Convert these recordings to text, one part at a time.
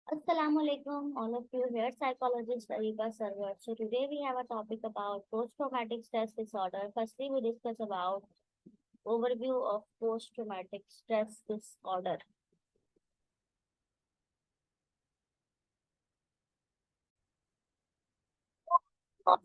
Assalamualaikum, all of you here, psychologist Ariba Sarwar. So today we have a topic about post-traumatic stress disorder. Firstly, we discuss about overview of post-traumatic stress disorder.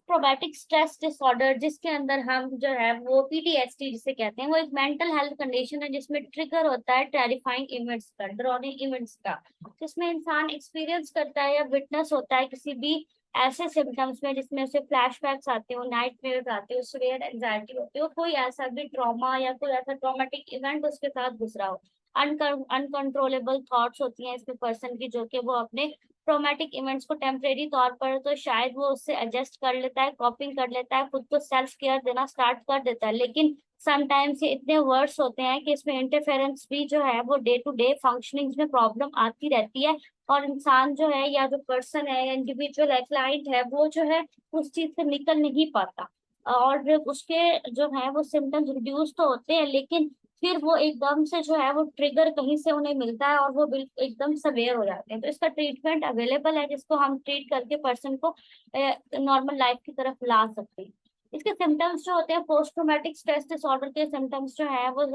Traumatic stress disorder जिसके अंदर हम जो है वो PTSD जिसे कहते हैं, वो एक मेंटल हेल्थ कंडीशन है जिसमें ट्रिगर होता है टेरिफाइंग इवेंट्स का, डरावनी इवेंट्स का, जिसमें इंसान एक्सपीरियंस करता है या विटनेस होता है किसी भी ऐसे सिम्टम्स में जिसमें उसे फ्लैशबैक्स आते हो, नाइटमेयर्स आते हो, सीवियर एंजाइटी होती हो, कोई ऐसा भी ट्रॉमा या कोई ऐसा ट्रॉमेटिक इवेंट उसके साथ गुजरा हो। अनकंट्रोलेबल थॉट्स होती हैं इसमें पर्सन की, जो कि वो अपने ट्रॉमेटिक इवेंट्स को टेम्परेरी तौर पर तो शायद वो उससे एडजस्ट कर लेता है, कॉपिंग कर लेता है, खुद को सेल्फ केयर देना स्टार्ट कर देता है, लेकिन समटाइम्स ये इतने वर्ड्स होते हैं कि इसमें इंटरफेरेंस भी जो है वो डे टू डे फंक्शनिंग में प्रॉब्लम आती रहती है, और इंसान जो है या जो पर्सन है या इंडिविजुअल है, क्लाइंट है, वो जो है उस चीज से निकल नहीं पाता, और उसके जो है वो सिम्टम्स रिड्यूस तो होते हैं, लेकिन फिर वो एकदम से जो है वो ट्रिगर कहीं से उन्हें मिलता है और वो बिल्कुल एकदम सवेयर हो जाते हैं। तो इसका ट्रीटमेंट अवेलेबल है जिसको हम ट्रीट करके पर्सन को नॉर्मल लाइफ की तरफ ला सकते हैं। इसके सिम्टम्स जो होते हैं, पोस्ट ट्रोमेटिक स्ट्रेस डिसऑर्डर के सिम्टम्स जो है वो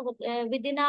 with in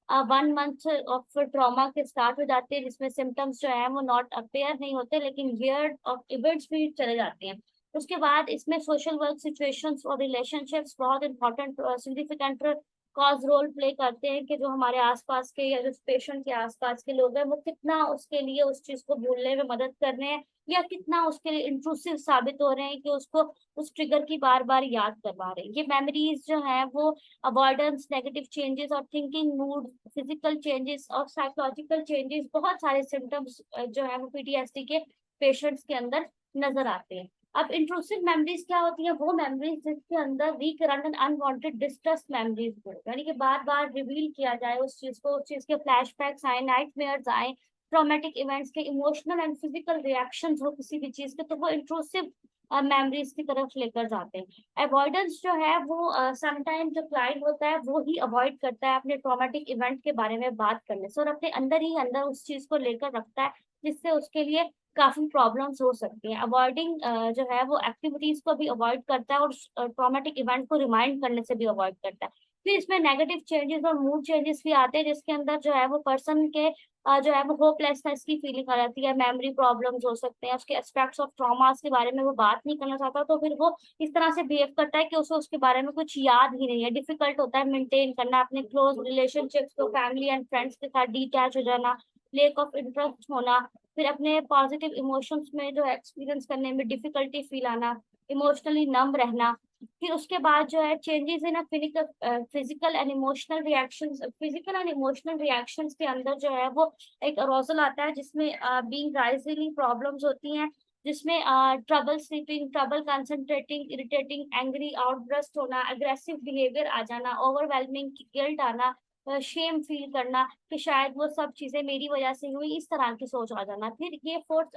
1 month of trauma के स्टार्ट हो जाते हैं, जिसमें सिम्टम्स जो है वो नॉट अपेयर नहीं होते, लेकिन वियर्ड ऑफ इवेंट्स भी चले जाते हैं। उसके बाद इसमें सोशल वर्क सिचुएशंस और रिलेशनशिप्स बहुत important significant cause role play करते हैं कि जो हमारे आसपास के या जो पेशेंट के आसपास के लोग हैं वो कितना उसके लिए उस चीज को भूलने में मदद कर रहे हैं, या कितना उसके लिए इंट्रूसिव साबित हो रहे हैं कि उसको उस ट्रिगर की बार बार याद करवा रहे हैं। ये मेमोरीज जो है वो अवॉइडेंस, नेगेटिव चेंजेस और थिंकिंग मूड, फिजिकल चेंजेस और साइकोलॉजिकल चेंजेस, बहुत सारे सिम्टम्स जो है वो पीटीएसडी के पेशेंट्स के अंदर नजर आते हैं। अब इंट्रूसिव मेमोरीज क्या होती है? वो मेमोरीज जिसके अंदर recurrent and unwanted distress memories हो, यानी कि बार बार रिवील किया जाए उस चीज को, उस चीज के फ्लैशबैक्स आए, नाइटमेयर्स आए, ट्रॉमेटिक इवेंट्स के इमोशनल एंड फिजिकल रिएक्शंस हो किसी भी चीज के, तो वो इंट्रूसिव मेमोरीज की तरफ लेकर जाते हैं। अवॉइडेंस जो है वो समटाइम जो क्लाइंट होता है वो ही अवॉइड करता है अपने ट्रॉमेटिक इवेंट के बारे में बात करने से, और अपने अंदर ही अंदर उस चीज को लेकर रखता है, जिससे उसके लिए काफी प्रॉब्लम्स हो सकती हैं। अवॉइडिंग जो है वो एक्टिविटीज को भी अवॉइड करता है और ट्रॉमेटिक इवेंट को रिमाइंड करने से भी अवॉइड करता है। फिर इसमें नेगेटिव चेंजेस और मूड चेंजेस भी आते हैं, जिसके अंदर जो है वो पर्सन के जो है वो होपलेसनेस की फीलिंग आ जाती है, मेमोरी प्रॉब्लम्स हो सकते हैं, उसके एस्पेक्ट्स ऑफ ट्रॉमास के बारे में वो बात नहीं करना चाहता, तो फिर वो इस तरह से बिहेव करता है कि उसे उसके बारे में कुछ याद ही नहीं है। डिफिकल्ट होता है मेंटेन करना अपने क्लोज रिलेशनशिप्स को, फैमिली एंड फ्रेंड्स के साथ डिटैच हो जाना, लेक ऑफ इंटरेस्ट होना, फिर अपने पॉजिटिव इमोशंस में जो एक्सपीरियंस करने में डिफिकल्टी फील आना, इमोशनली नम रहना। फिर उसके बाद जो है changes in physical and emotional reactions, physical and emotional reactions के अंदर जो है वो एक अरोजल आता है, जिसमें बीइंग राइजिंग प्रॉब्लम्स होती हैं, जिसमें trouble sleeping, trouble concentrating, irritating, angry outburst होना, अग्रेसिव बिहेवियर आ जाना, ओवरवेलमिंग गिल्ट आना, शेम फील करना कि शायद वो सब चीजें मेरी वजह से हुई, इस तरह की सोच आ जाना। फिर ये फोर्थ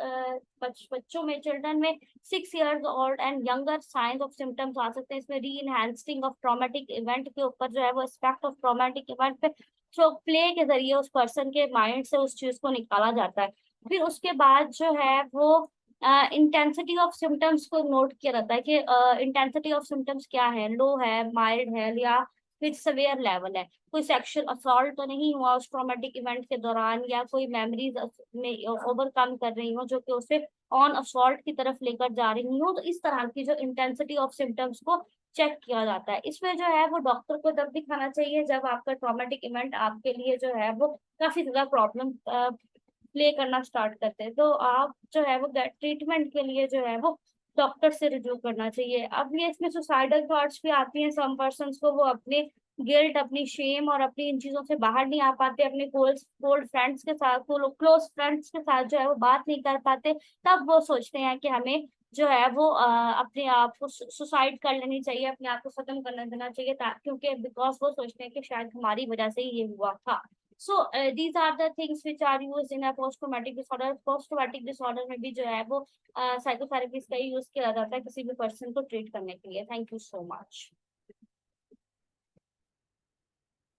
बच्चों में, चिल्ड्रन में 6 years old and younger signs of symptoms आ सकते हैं। इसमें री इनहेंसिंग ऑफ ट्रॉमेटिक इवेंट के ऊपर जो है वो एस्पेक्ट ऑफ ट्रॉमेटिक इवेंट पे जो प्ले के जरिए उस पर्सन के माइंड से उस चीज को निकाला जाता है। फिर उसके बाद जो है वो इंटेंसिटी ऑफ सिम्टम्स को नोट किया जाता है कि इंटेंसिटी ऑफ सिम्टम्स क्या है, लो है, माइल्ड है, या फिर सवेयर लेवल है। कोई सेक्सुअल असॉल्ट तो नहीं हुआ उस ट्रॉमेटिक इवेंट के दौरान, या कोई मेमोरीज में ओवरकम कर रही हो जो कि उसे ऑन असॉल्ट की तरफ लेकर जा रही हो, तो इस तरह की जो इंटेंसिटी ऑफ सिम्टम्स को चेक किया जाता है। इसमें जो है वो डॉक्टर को तब दिखाना चाहिए जब आपका ट्रॉमेटिक इवेंट आपके लिए जो है वो काफी ज्यादा प्रॉब्लम प्ले करना स्टार्ट करते हैं, तो आप जो है वो ट्रीटमेंट के लिए जो है वो डॉक्टर से रिव्यू करना चाहिए। अब ये इसमें सुसाइडल थॉट्स भी आती हैं सम पर्सन को, वो अपने गिल्ट, अपनी शेम और अपनी इन चीजों से बाहर नहीं आ पाते, अपने क्लोज फ्रेंड्स के साथ, क्लोज फ्रेंड्स के साथ जो है वो बात नहीं कर पाते, तब वो सोचते हैं कि हमें जो है वो अपने आप को सुसाइड कर लेनी चाहिए, अपने आप को खत्म कर देना चाहिए, क्योंकि बिकॉज वो सोचते हैं कि शायद हमारी वजह से ही ये हुआ था। So these are the things which are used in a post traumatic disorder. Post traumatic disorder में भी जो है वो साइकोथेरेपिस्ट का यूज किया जाता है किसी भी पर्सन को ट्रीट करने के लिए। Thank you so much.